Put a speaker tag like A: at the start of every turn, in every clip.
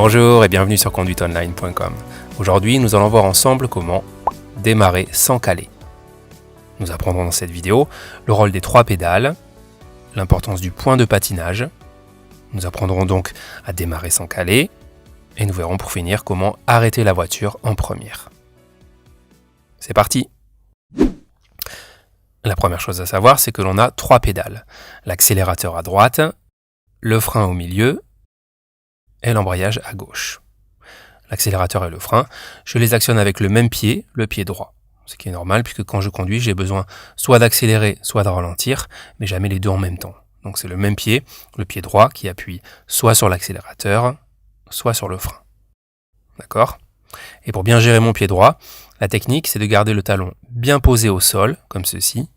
A: Bonjour et bienvenue sur conduiteonline.com. Aujourd'hui, nous allons voir ensemble comment démarrer sans caler. Nous apprendrons dans cette vidéo le rôle des 3 pédales, l'importance du point de patinage. Nous apprendrons donc à démarrer sans caler et nous verrons pour finir comment arrêter la voiture en première. C'est parti! La première chose à savoir, c'est que l'on a 3 pédales. L'accélérateur à droite, le frein au milieu et l'embrayage à gauche. L'accélérateur et le frein, je les actionne avec le même pied, le pied droit. Ce qui est normal puisque quand je conduis, j'ai besoin soit d'accélérer, soit de ralentir, mais jamais les deux en même temps. Donc c'est le même pied, le pied droit, qui appuie soit sur l'accélérateur, soit sur le frein. D'accord ? Et pour bien gérer mon pied droit, la technique, c'est de garder le talon bien posé au sol, comme ceci,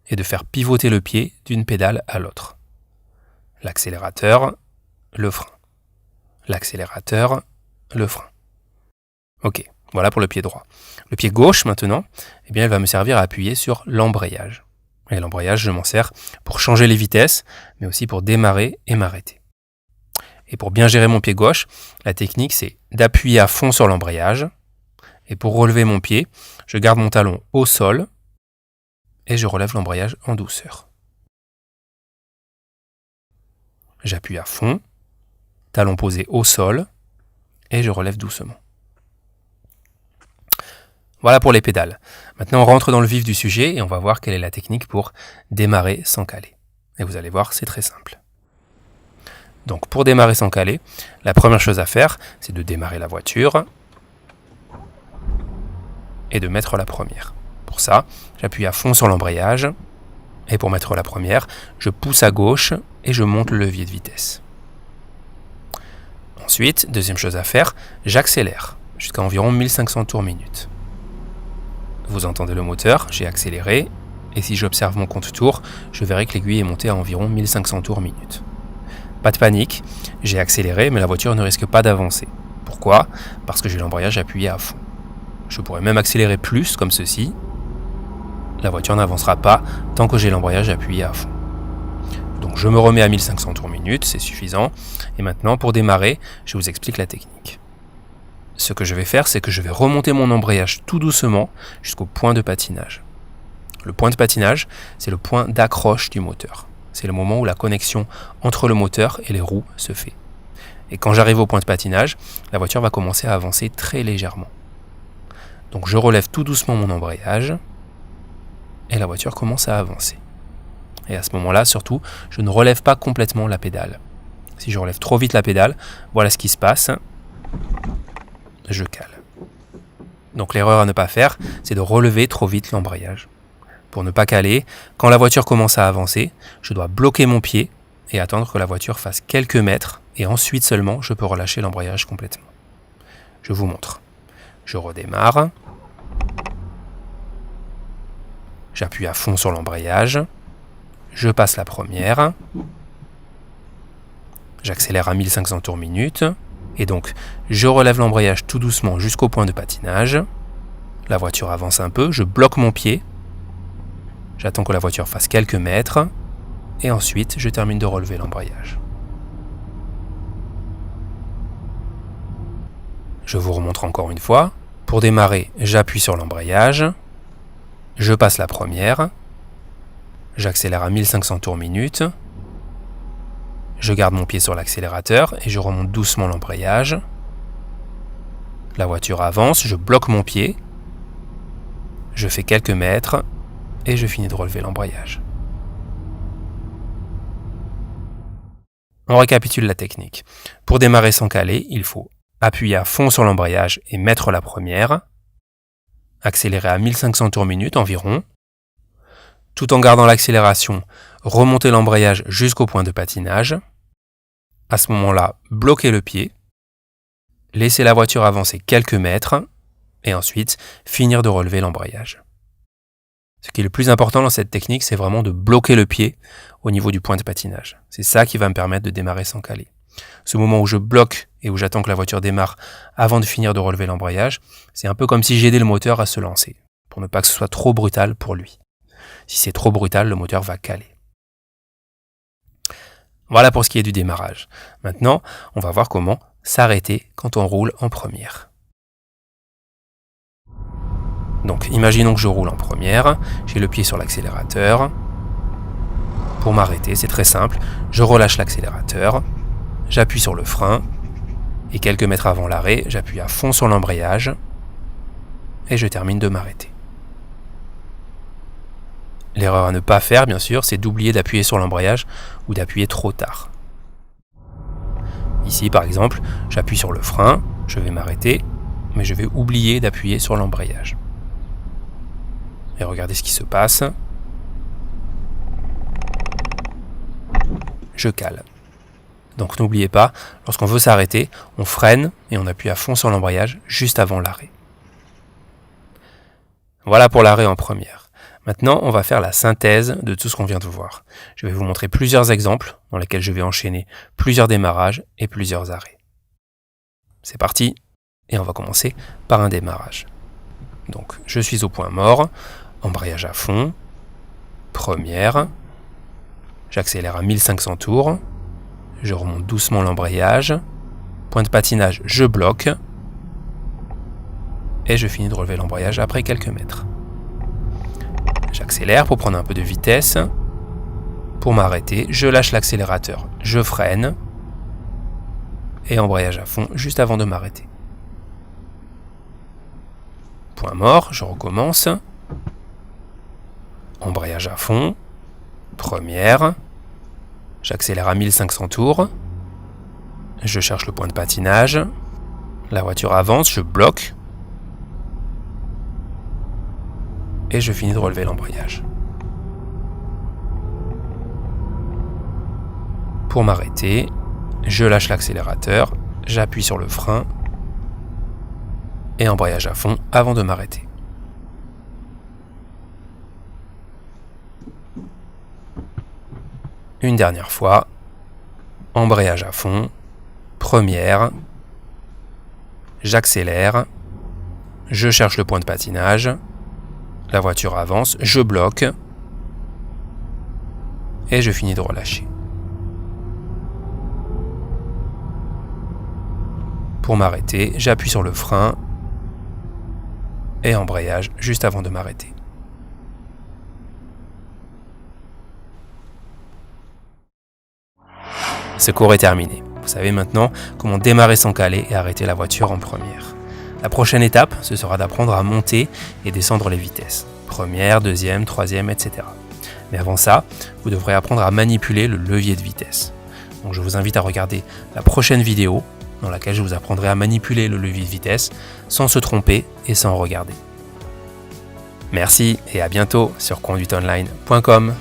A: et de faire pivoter le pied d'une pédale à l'autre. L'accélérateur, le frein. L'accélérateur, le frein. Ok, voilà pour le pied droit. Le pied gauche, maintenant, eh bien, il va me servir à appuyer sur l'embrayage. Et l'embrayage, je m'en sers pour changer les vitesses, mais aussi pour démarrer et m'arrêter. Et pour bien gérer mon pied gauche, la technique, c'est d'appuyer à fond sur l'embrayage. Et pour relever mon pied, je garde mon talon au sol et je relève l'embrayage en douceur. J'appuie à fond, talon posé au sol et je relève doucement. Voilà pour les pédales. Maintenant, on rentre dans le vif du sujet et on va voir quelle est la technique pour démarrer sans caler. Et vous allez voir, c'est très simple. Donc, pour démarrer sans caler, la première chose à faire, c'est de démarrer la voiture et de mettre la première. Pour ça, j'appuie à fond sur l'embrayage et pour mettre la première, je pousse à gauche et je monte le levier de vitesse. Ensuite, deuxième chose à faire, j'accélère jusqu'à environ 1500 tours minute. Vous entendez le moteur, j'ai accéléré et si j'observe mon compte tours, je verrai que l'aiguille est montée à environ 1500 tours minute. Pas de panique, j'ai accéléré mais la voiture ne risque pas d'avancer. Pourquoi ? Parce que j'ai l'embrayage appuyé à fond. Je pourrais même accélérer plus comme ceci. La voiture n'avancera pas tant que j'ai l'embrayage appuyé à fond. Donc je me remets à 1500 tours minute, c'est suffisant. Et maintenant, pour démarrer, je vous explique la technique. Ce que je vais faire, c'est que je vais remonter mon embrayage tout doucement jusqu'au point de patinage. Le point de patinage, c'est le point d'accroche du moteur. C'est le moment où la connexion entre le moteur et les roues se fait. Et quand j'arrive au point de patinage, la voiture va commencer à avancer très légèrement. Donc je relève tout doucement mon embrayage et la voiture commence à avancer. Et à ce moment-là, surtout, je ne relève pas complètement la pédale. Si je relève trop vite la pédale, voilà ce qui se passe. Je cale. Donc l'erreur à ne pas faire, c'est de relever trop vite l'embrayage. Pour ne pas caler, quand la voiture commence à avancer, je dois bloquer mon pied et attendre que la voiture fasse quelques mètres et ensuite seulement je peux relâcher l'embrayage complètement. Je vous montre. Je redémarre. J'appuie à fond sur l'embrayage. Je passe la première. J'accélère à 1500 tours minute. Et donc, je relève l'embrayage tout doucement jusqu'au point de patinage. La voiture avance un peu. Je bloque mon pied. J'attends que la voiture fasse quelques mètres. Et ensuite, je termine de relever l'embrayage. Je vous remontre encore une fois. Pour démarrer, j'appuie sur l'embrayage. Je passe la première. J'accélère à 1500 tours minute. Je garde mon pied sur l'accélérateur et je remonte doucement l'embrayage. La voiture avance, je bloque mon pied. Je fais quelques mètres et je finis de relever l'embrayage. On récapitule la technique. Pour démarrer sans caler, il faut appuyer à fond sur l'embrayage et mettre la première. Accélérer à 1500 tours minute environ. Tout en gardant l'accélération, remonter l'embrayage jusqu'au point de patinage. À ce moment-là, bloquer le pied. Laisser la voiture avancer quelques mètres. Et ensuite, finir de relever l'embrayage. Ce qui est le plus important dans cette technique, c'est vraiment de bloquer le pied au niveau du point de patinage. C'est ça qui va me permettre de démarrer sans caler. Ce moment où je bloque et où j'attends que la voiture démarre avant de finir de relever l'embrayage, c'est un peu comme si j'aidais le moteur à se lancer, pour ne pas que ce soit trop brutal pour lui. Si c'est trop brutal, le moteur va caler. Voilà pour ce qui est du démarrage. Maintenant, on va voir comment s'arrêter quand on roule en première. Donc imaginons que je roule en première, j'ai le pied sur l'accélérateur. Pour m'arrêter, c'est très simple, je relâche l'accélérateur, j'appuie sur le frein, et quelques mètres avant l'arrêt, j'appuie à fond sur l'embrayage, et je termine de m'arrêter. L'erreur à ne pas faire, bien sûr, c'est d'oublier d'appuyer sur l'embrayage ou d'appuyer trop tard. Ici, par exemple, j'appuie sur le frein, je vais m'arrêter, mais je vais oublier d'appuyer sur l'embrayage. Et regardez ce qui se passe. Je cale. Donc n'oubliez pas, lorsqu'on veut s'arrêter, on freine et on appuie à fond sur l'embrayage juste avant l'arrêt. Voilà pour l'arrêt en première. Maintenant, on va faire la synthèse de tout ce qu'on vient de voir. Je vais vous montrer plusieurs exemples dans lesquels je vais enchaîner plusieurs démarrages et plusieurs arrêts. C'est parti, et on va commencer par un démarrage. Donc, je suis au point mort, embrayage à fond, première, j'accélère à 1500 tours, je remonte doucement l'embrayage, point de patinage, je bloque, et je finis de relever l'embrayage après quelques mètres. J'accélère pour prendre un peu de vitesse. Pour m'arrêter, je lâche l'accélérateur, je freine, et embrayage à fond juste avant de m'arrêter. Point mort, je recommence. Embrayage à fond, première, j'accélère à 1500 tours, je cherche le point de patinage, la voiture avance, je bloque, et je finis de relever l'embrayage. Pour m'arrêter, je lâche l'accélérateur, j'appuie sur le frein, et embrayage à fond avant de m'arrêter. Une dernière fois, embrayage à fond, première, j'accélère, je cherche le point de patinage, la voiture avance, je bloque, et je finis de relâcher. Pour m'arrêter, j'appuie sur le frein, et embrayage juste avant de m'arrêter. Ce cours est terminé. Vous savez maintenant comment démarrer sans caler et arrêter la voiture en première. La prochaine étape, ce sera d'apprendre à monter et descendre les vitesses. Première, deuxième, troisième, etc. Mais avant ça, vous devrez apprendre à manipuler le levier de vitesse. Donc je vous invite à regarder la prochaine vidéo dans laquelle je vous apprendrai à manipuler le levier de vitesse sans se tromper et sans regarder. Merci et à bientôt sur conduiteonline.com.